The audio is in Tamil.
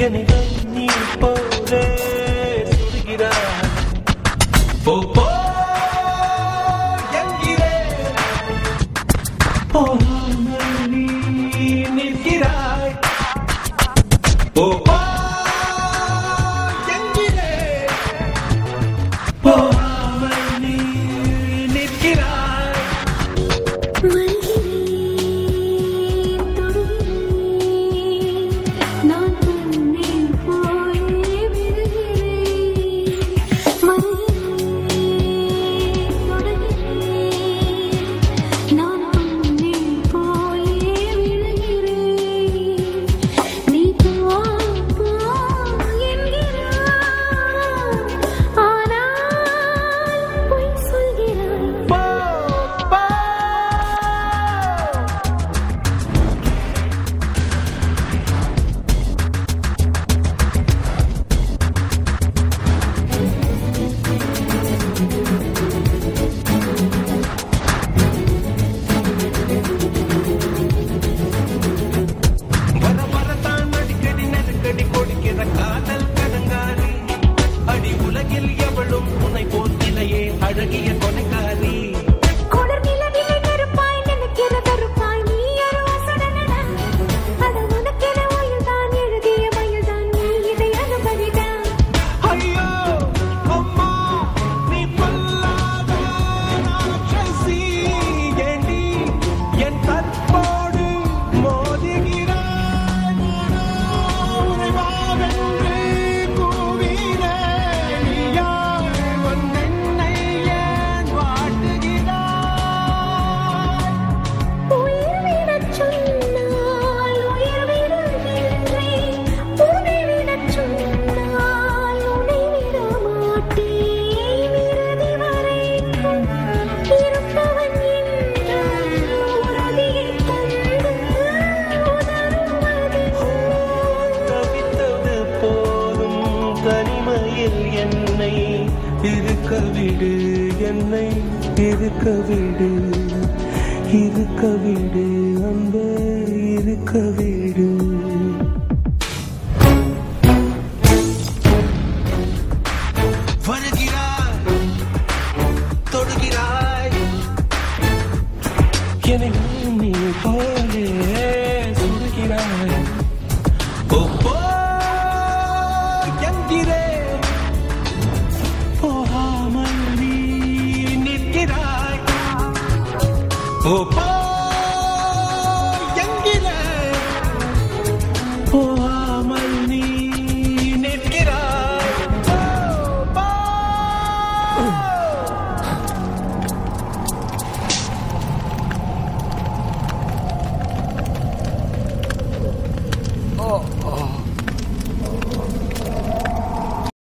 என்னிடம் நீ போலே சுடுகிறாய். போ போ என்கிறேன், போகாமல் நீ நிற்கிறாய். போ போ என்கிறேன், போகாமல் நீ நிற்கிறாய். அழகிய கொலைக்காரி ஐயோ அம்மா நீ பல்லாத ராட்சசி, ஏண்டி என் கற்போடு மோதுகிறாய். உன்னை வாவென்று கூவினேன், நீயாய் வந்தென்னை ஏன் வாட்டுகிறாய். உயிர் விடச் சொன்னால் உயிர் விடுகின்றேன், உன்னை விடச் சொன்னால் உன்னை விட மாட்டேன். இறுதி வரைக்கும் இருப்பவன் என்று உறுதியைத் தந்து உதறுவது. தவித்தது போதும் தனிமையில் என்னை இருக்க விடு, என்னை இருக்க விடு, இருக்க விடு அன்பே, இருக்க விடு. வருகிறாய், தொடுகிறாய், என்னை நீ போலே சுடுகிறாய். போ போ என்கிறேன், போகாமல் நீ நிற்கிறாய். போ போ